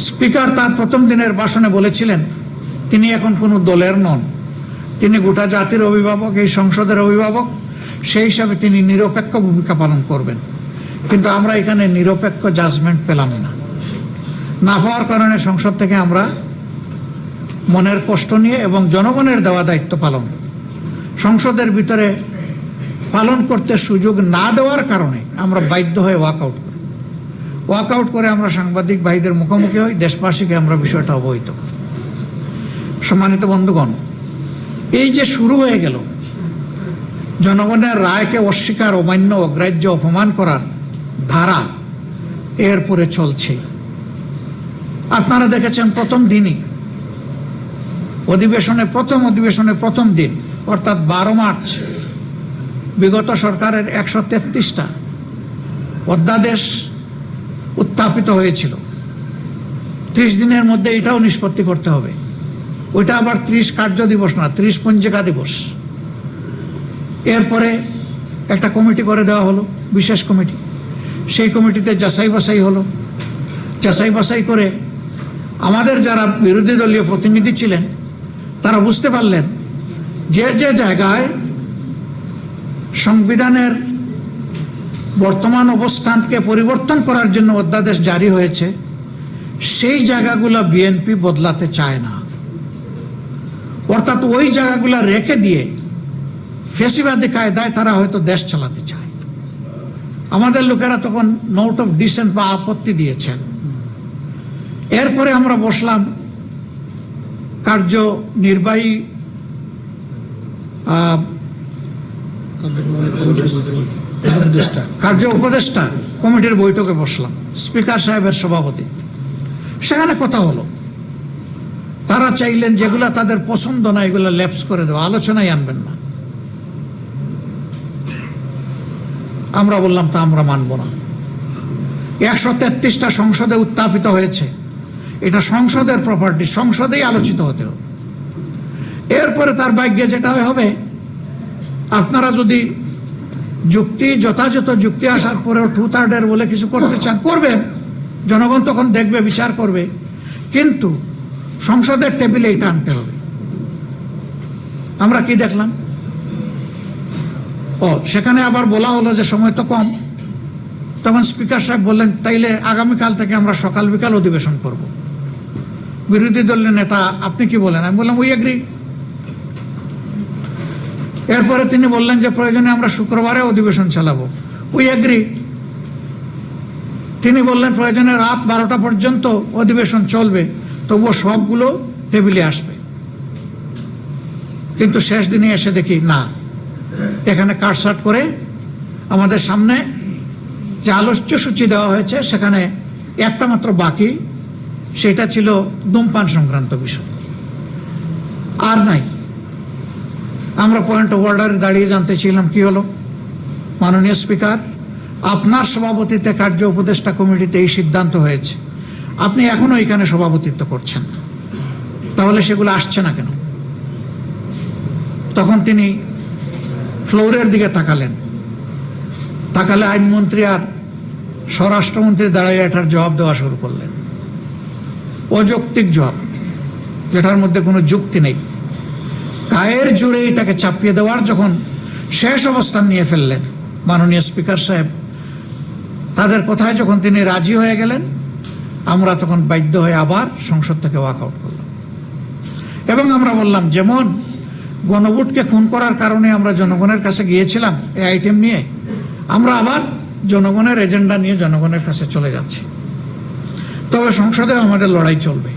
Speaker তার প্রথম দিনের ভাষণে বলেছিলেন তিনি এখন কোনো দলের নন, তিনি গোটা জাতির অভিভাবক, এই সংসদের অভিভাবক, সেই হিসাবে তিনি নিরপেক্ষ ভূমিকা পালন করবেন। কিন্তু আমরা এখানে নিরপেক্ষ জাজমেন্ট পেলাম না পাওয়ার কারণে সংসদ থেকে আমরা মনের কষ্ট নিয়ে এবং জনগণের দেওয়া দায়িত্ব পালন সংসদের ভিতরে পালন করতে সুযোগ না দেওয়ার কারণে আমরা বাধ্য হয়ে ওয়াকআউট করে আমরা সাংবাদিক ভাইদের মুখোমুখি হই, দেশবাসীকে আমরা বিষয়টা অবহিত করি। সম্মানিত বন্ধুগণ, এই যে শুরু হয়ে গেল জনগণের রায়কে অস্বীকার, অমান্য, অগ্রাহ্য, অপমান করার ধারা এরপরে চলছে। আপনারা দেখেছেন প্রথম দিনই প্রথম অধিবেশনে প্রথম দিন অর্থাৎ 12 মার্চ বিগত সরকারের 133টা অধ্যাদেশ উত্থাপিত হয়েছিল। 30 দিনের মধ্যে এটাও নিষ্পত্তি করতে হবে। ওইটা আবার 30 কার্য দিবস না, 30 পঞ্জিকা দিবস। এরপরে একটা কমিটি করে দেওয়া হলো, বিশেষ কমিটি। সেই কমিটিতে যাচাই বাছাই করে আমাদের যারা বিরোধী দলীয় প্রতিনিধি ছিলেন তারা বুঝতে পারলেন যে যে জায়গায় সংবিধানের বর্তমান অবস্থানকে পরিবর্তন করার জন্য অধ্যাদেশ জারি হয়েছে সেই জায়গাগুলো বিএনপি বদলাতে চায় না, অর্থাৎ ওই জায়গাগুলো রেখে দিয়ে ফেসিবাদী কায়দায় তারা হয়তো দেশ চালাতে চায়। আমাদের লোকেরা তখন নোট অফ ডিসেন্ট বা আপত্তি দিয়েছেন। এরপরে আমরা বসলাম কার্যনির্বাহী কার্য উপদেষ্টা কমিটির বৈঠকে বসলাম, স্পিকার সাহেবের সভাপতিত্বে। সেখানে কথা হলো, তারা চাইলেন যেগুলা তাদের পছন্দ না এগুলা ল্যাপস করে দেওয়া, আলোচনায় আনবেন না। আমরা বললাম তা আমরা মানব না। 133টা সংসদে উত্থাপিত হয়েছে, এটা সংসদের প্রপার্টি, সংসদেই আলোচিত হতে হবে। এরপরে তার ভাগ্যে যেটা হবে, আপনারা যদি যথাযথ যুক্তি আসার পরেও 2/3 বলে কিছু করতে চান করবেন, জনগণ তখন দেখবে, বিচার করবে, কিন্তু সংসদের টেবিলে এটা আনতে হবে। আমরা কি দেখলাম, সেখানে আবার বলা হলো যে সময় তো কম। তখন স্পিকার সাহেব বললেন তাইলে আগামীকাল থেকে আমরা সকাল বিকাল অধিবেশন করব। বিরোধী দলের নেতা আপনি কি বলেন? আমি বললাম উই এগ্রি। এরপরে তিনি বললেন যে প্রয়োজনে আমরা শুক্রবারে অধিবেশন চালাবো, উই এগ্রি। তিনি বললেন প্রয়োজনে রাত 12টা পর্যন্ত অধিবেশন চলবে, তবুও সবগুলো টেবিলে আসবে। কিন্তু শেষ দিনে এসে দেখি না, এখানে কাটছাট করে আমাদের সামনে যে আলোচ্য সূচি দেওয়া হয়েছে সেখানে একটা মাত্র বাকি, সেটা ছিল ধূমপান সংক্রান্ত বিষয়, আর নাই। আমরা পয়েন্ট অফ অর্ডারে দাঁড়িয়ে জানতে ছিলাম কি হলো, মাননীয় স্পিকার আপনার সভাপতিত্বে কার্য উপদেষ্টা কমিটিতে এই সিদ্ধান্ত হয়েছে, আপনি এখনো এখানে সভাপতিত্ব করছেন, তাহলে সেগুলো আসছে না কেন? তখন তিনি ফ্লোরের দিকে তাকালে আইনমন্ত্রী আর স্বরাষ্ট্রমন্ত্রী দাঁড়িয়ে এটার জবাব দেওয়া শুরু করলেন। অযৌক্তিক জবাব, যেটার মধ্যে কোনো যুক্তি নেই। গায়ের জোরে এটাকে চাপিয়ে দেওয়ার যখন শেষ অবস্থান নিয়ে ফেললেন মাননীয় স্পিকার সাহেব, তাদের কথায় যখন তিনি রাজি হয়ে গেলেন, আমরা তখন বাধ্য হয়ে আবার সংসদ থেকে ওয়াকআউট করলাম। এবং আমরা বললাম, যেমন গণভোটকে খুন করার কারণে আমরা জনগণের কাছে গিয়েছিলাম এই আইটেম নিয়ে, আমরা আবার জনগণের এজেন্ডা নিয়ে জনগণের কাছে চলে যাচ্ছি। তবে সংসদে আমাদের লড়াই চলবে।